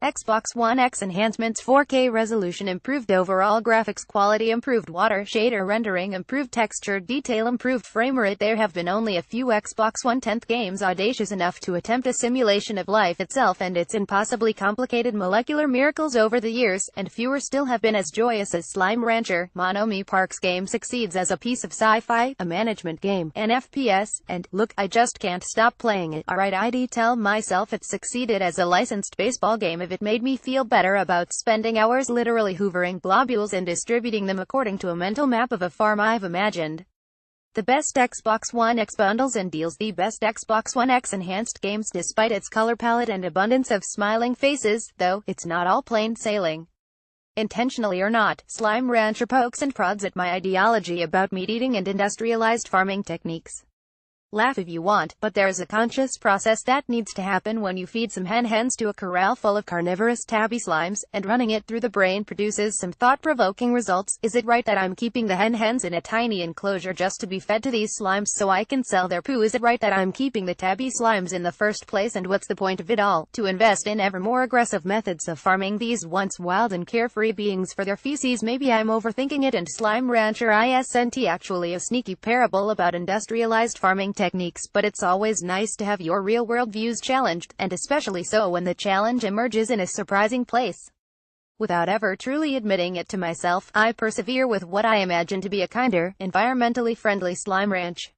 Xbox One X Enhancements 4K resolution improved overall graphics quality improved water shader rendering improved texture detail improved framerate. There have been only a few Xbox One 10th games audacious enough to attempt a simulation of life itself and its impossibly complicated molecular miracles over the years, and fewer still have been as joyous as Slime Rancher. Monomi Park's game succeeds as a piece of sci-fi, a management game, an FPS, and, look, I just can't stop playing it. Alright, I'd tell myself it succeeded as a licensed baseball game if it made me feel better about spending hours literally hoovering globules and distributing them according to a mental map of a farm I've imagined. The best Xbox One X bundles and deals. The best Xbox One X enhanced games despite its color palette and abundance of smiling faces, though, it's not all plain sailing. Intentionally or not, Slime Rancher pokes and prods at my ideology about meat eating and industrialized farming techniques. Laugh if you want, but there's a conscious process that needs to happen when you feed some hens to a corral full of carnivorous tabby slimes, and running it through the brain produces some thought-provoking results. Is it right that I'm keeping the hens in a tiny enclosure just to be fed to these slimes so I can sell their poo? Is it right that I'm keeping the tabby slimes in the first place, and what's the point of it all? To invest in ever more aggressive methods of farming these once wild and carefree beings for their feces? Maybe I'm overthinking it, and Slime Rancher isn't actually a sneaky parable about industrialized farming techniques, but it's always nice to have your real-world views challenged, and especially so when the challenge emerges in a surprising place. Without ever truly admitting it to myself, I persevere with what I imagine to be a kinder, environmentally friendly slime ranch.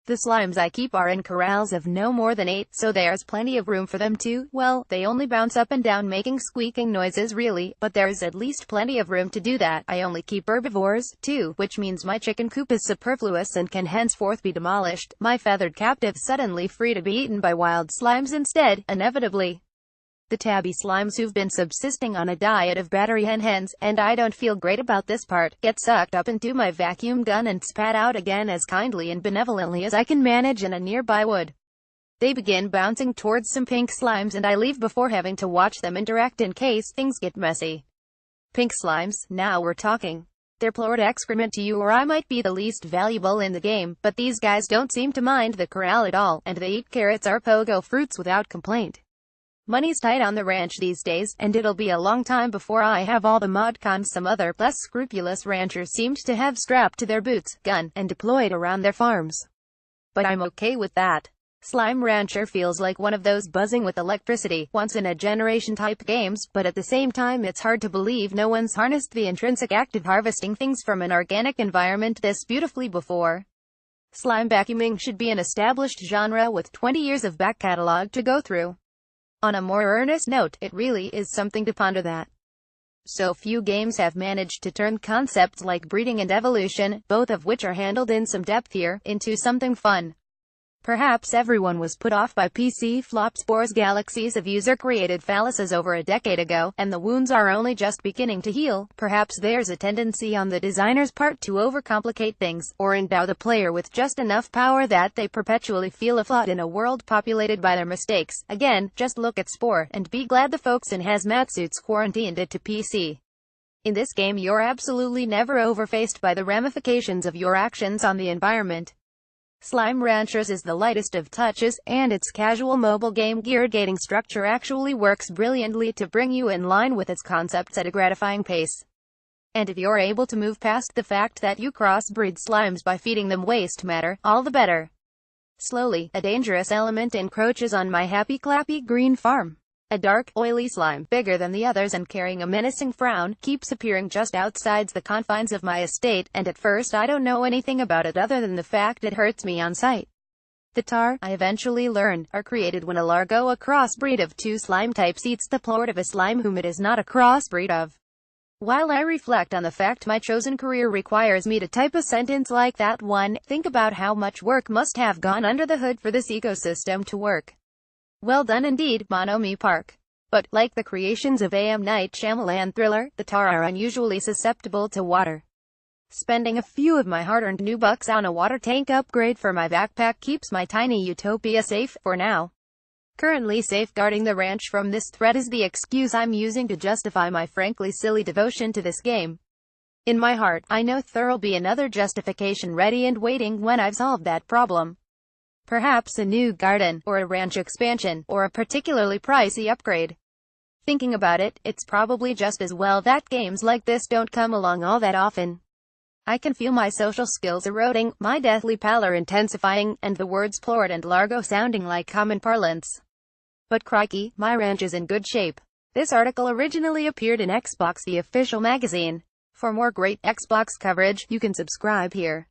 The slimes I keep are in corrals of no more than 8, so there's plenty of room for them to, well, they only bounce up and down making squeaking noises really, but there's at least plenty of room to do that. I only keep herbivores, too, which means my chicken coop is superfluous and can henceforth be demolished, my feathered captives suddenly free to be eaten by wild slimes instead, inevitably. The tabby slimes who've been subsisting on a diet of battery hens, and I don't feel great about this part, get sucked up into my vacuum gun and spat out again as kindly and benevolently as I can manage in a nearby wood. They begin bouncing towards some pink slimes and I leave before having to watch them interact in case things get messy. Pink slimes, now we're talking. They're pleured excrement to you, or I might be the least valuable in the game, but these guys don't seem to mind the corral at all, and they eat carrots or pogo fruits without complaint. Money's tight on the ranch these days, and it'll be a long time before I have all the mod cons some other, less scrupulous ranchers seemed to have strapped to their boots, gun, and deployed around their farms. But I'm okay with that. Slime Rancher feels like one of those buzzing with electricity, once-in-a-generation type games, but at the same time it's hard to believe no one's harnessed the intrinsic act of harvesting things from an organic environment this beautifully before. Slime vacuuming should be an established genre with 20 years of back catalog to go through. On a more earnest note, it really is something to ponder that so few games have managed to turn concepts like breeding and evolution, both of which are handled in some depth here, into something fun. Perhaps everyone was put off by PC flop spores galaxies of user-created phalluses over a decade ago, and the wounds are only just beginning to heal. Perhaps there's a tendency on the designer's part to overcomplicate things, or endow the player with just enough power that they perpetually feel afloat in a world populated by their mistakes. Again, just look at Spore, and be glad the folks in hazmat suits quarantined it to PC. In this game you're absolutely never overfaced by the ramifications of your actions on the environment. Slime Ranchers is the lightest of touches, and its casual mobile game geared gating structure actually works brilliantly to bring you in line with its concepts at a gratifying pace. And if you're able to move past the fact that you crossbreed slimes by feeding them waste matter, all the better. Slowly, a dangerous element encroaches on my happy-clappy green farm. A dark, oily slime, bigger than the others and carrying a menacing frown, keeps appearing just outside the confines of my estate, and at first I don't know anything about it other than the fact it hurts me on sight. The tar, I eventually learn, are created when a largo, a crossbreed of two slime types, eats the plort of a slime whom it is not a crossbreed of. While I reflect on the fact my chosen career requires me to type a sentence like that, think about how much work must have gone under the hood for this ecosystem to work. Well done indeed, Monomi Park. But, like the creations of A.M. Night Shyamalan thriller, the tar are unusually susceptible to water. Spending a few of my hard-earned new bucks on a water tank upgrade for my backpack keeps my tiny utopia safe, for now. Currently safeguarding the ranch from this threat is the excuse I'm using to justify my frankly silly devotion to this game. In my heart, I know there'll be another justification ready and waiting when I've solved that problem. Perhaps a new garden, or a ranch expansion, or a particularly pricey upgrade. Thinking about it, it's probably just as well that games like this don't come along all that often. I can feel my social skills eroding, my deathly pallor intensifying, and the words plort and largo sounding like common parlance. But crikey, my ranch is in good shape. This article originally appeared in Xbox, the official magazine. For more great Xbox coverage, you can subscribe here.